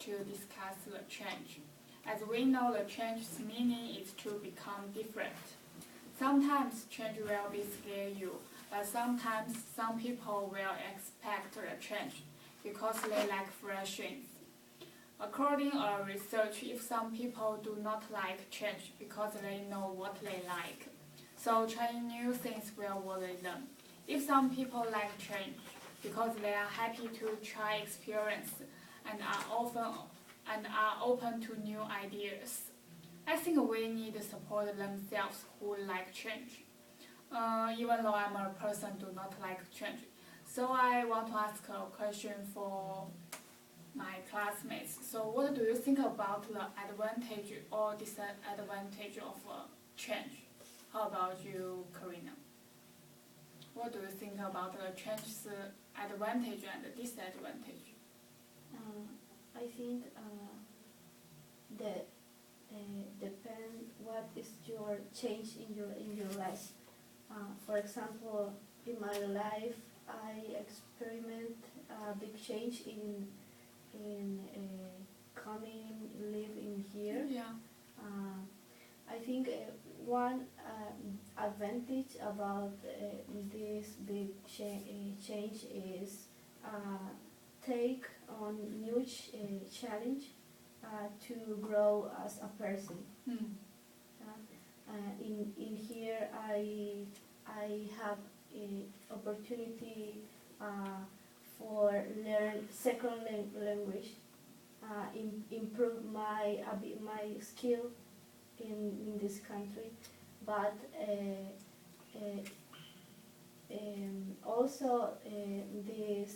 to discuss the change. As we know, the change's meaning is to become different. Sometimes change will be scare you, but sometimes some people will expect the change because they like fresh things. According to research, if some people do not like change because they know what they like, so trying new things will worry them. If some people like change because they are happy to try experience and are open to new ideas, I think we need to support themselves who like change. Even though I'm a person who do not like change, so I want to ask a question for my classmates. So what do you think about the advantage or disadvantage of change? How about you, Karina? What do you think about the change's advantage and disadvantage? I think that depend what is your change in your life. For example, in my life, I experiment a big change in coming living here. Yeah. I think one advantage about this big change is take on new challenge to grow as a person. In here, I have a opportunity for learn second language, improve my skill in this country, but also this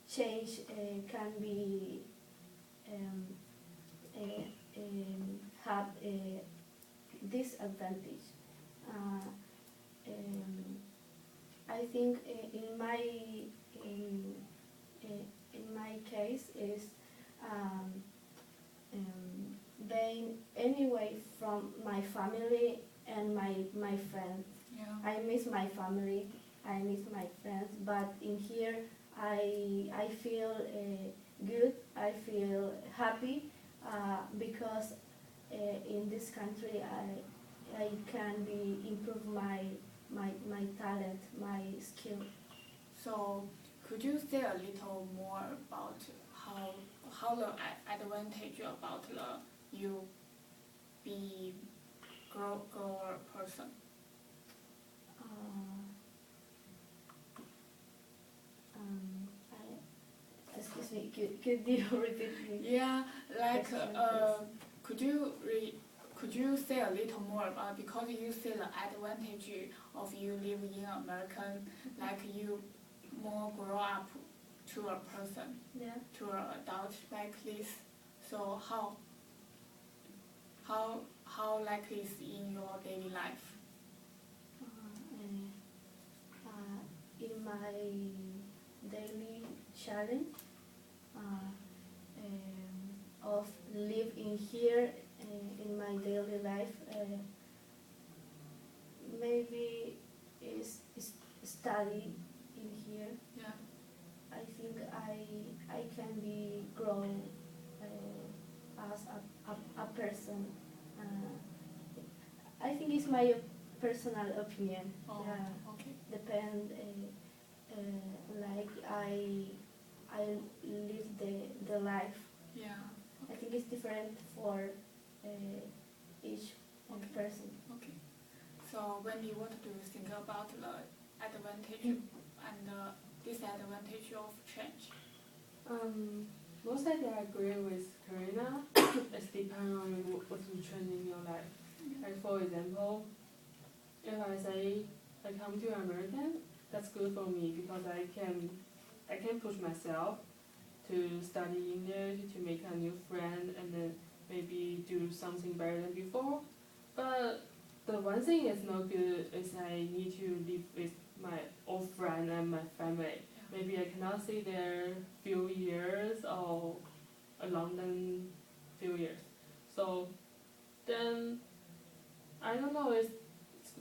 change can be have a disadvantage. I think in my case is being anyway from my family and my friends. Yeah. I miss my family, I miss my friends, but in here I feel good, I feel happy because in this country I can improve my talent, my skill. So could you say a little more about how the advantage about you be grower person? Excuse me, could you repeat me? Yeah, like could you say a little more about, because you say the advantage of you live in American, like you more grow up to a person, Yeah. to an adult like this. So how like this in your daily life? In my daily challenge of living here in my daily life, maybe is study in here. Yeah. I think I can be grown as a person. I think it's my personal opinion. Oh, Yeah. okay. Depend like I live the life. Yeah. I think it's different for each person. Okay. So Wendy, what do you think about the advantage and the disadvantage of change? Mostly I agree with Karina. It's depends on what you train in your life. Like for example, if I say I come to American, that's good for me because I can push myself to study English, to make a new friend, and then maybe do something better than before. But the one thing is no good is I need to live with my old friend and my family. Maybe I cannot stay there few years or a London few years. So then I don't know, it's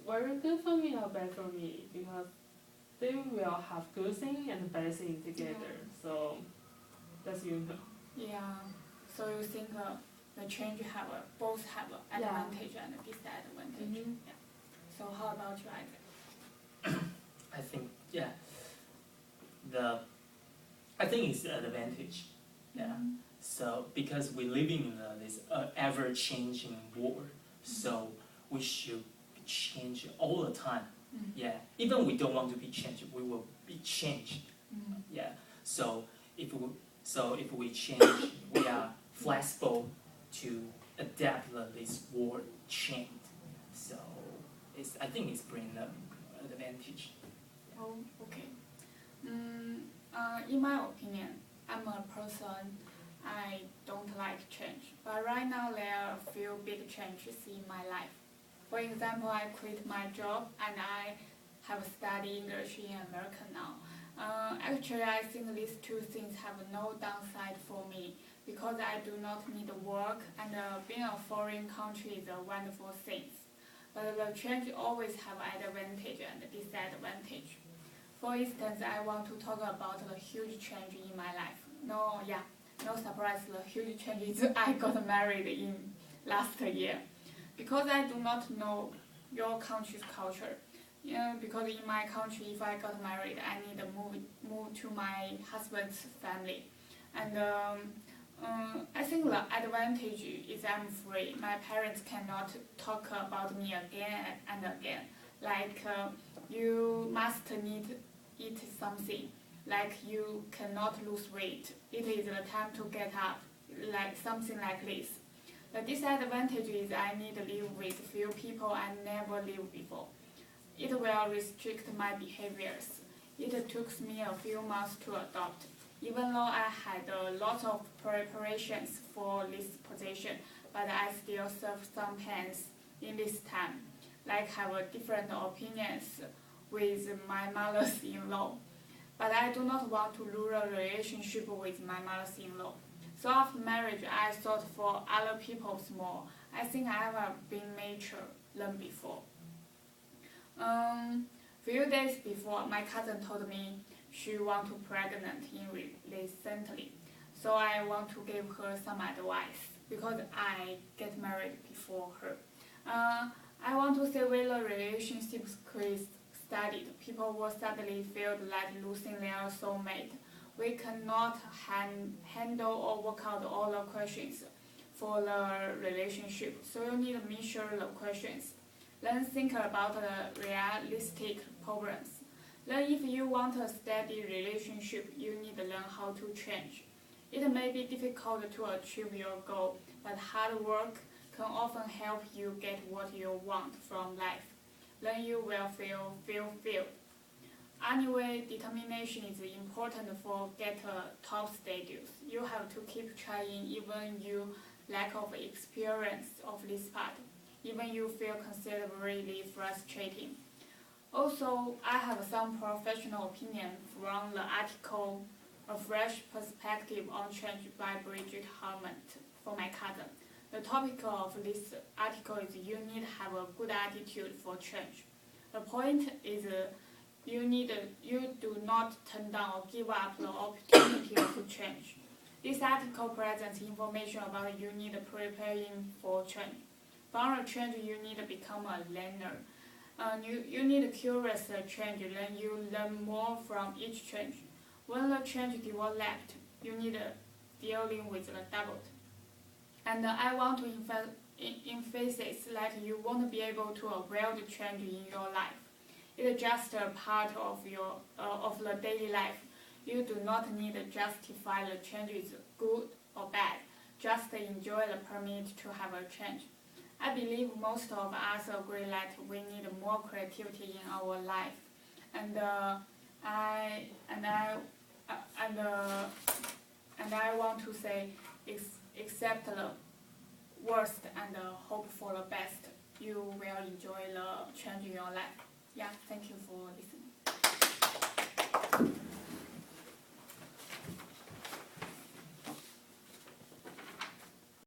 very good for me or bad for me because they will have good thing and bad thing together. So that's Yeah. So you think the change both have advantage and disadvantage. Mhm. Yeah. So how about you, Isaac? I think I think it's an advantage. Yeah. So because we're living in this ever-changing world, so we should change all the time. Mm. Yeah. Even we don't want to be changed, we will be changed. Mm. Yeah. So if we change, we are flexible to adapt this world change. So I think it's bring an advantage. Oh, okay. In my opinion, I'm a person, I don't like change. But right now there are a few big changes in my life. For example, I quit my job and I have studied English in America now. Actually, I think these two things have no downside for me because I do not need work and being a foreign country is a wonderful thing. But the change always have advantage and disadvantage. For instance, I want to talk about the huge change in my life. No surprise, the huge change is I got married in last year. Because I do not know your country's culture. Yeah, because in my country, if I got married, I need to move to my husband's family. And I think the advantage is I'm free. My parents cannot talk about me again and again. Like you must need eat something. Like you cannot lose weight. It is the time to get up. Like something like this. The disadvantage is I need to live with few people I never lived before. It will restrict my behaviors. It took me a few months to adopt. Even though I had a lot of preparations for this position, but I still suffered some pains in this time, like have different opinions with my mother-in-law. But I do not want to lose a relationship with my mother-in-law. So after marriage, I thought for other people's more. I think I have been mature than before. Few days before, my cousin told me she want to pregnant recently. So I want to give her some advice because I get married before her. I want to say when the relationships started, people will suddenly feel like losing their soulmate. We cannot handle or work out all the questions for the relationship, so you need to measure the questions. Then think about the realistic problems. Then if you want a steady relationship, you need to learn how to change. It may be difficult to achieve your goal, but hard work can often help you get what you want from life. Then you will feel fulfilled. Anyway, determination is important for get top status. You have to keep trying even you lack of experience of this part. Even you feel considerably frustrating. Also, I have some professional opinion from the article A Fresh Perspective on Change by Bridget Harmon for my cousin. The topic of this article is you need to have a good attitude for change. The point is you do not turn down or give up the opportunity to change. This article presents information about you need preparing for change. From a change, you need to become a learner. You need a curious change, then you learn more from each change. When the change developed, you need dealing with the doubt. And I want to emphasize that you won't be able to avoid the change in your life. It's just a part of the daily life. You do not need to justify the change is good or bad. Just enjoy the permit to have a change. I believe most of us agree that we need more creativity in our life, and I want to say accept the worst and hope for the best. You will enjoy the change in your life. Yeah, thank you for listening.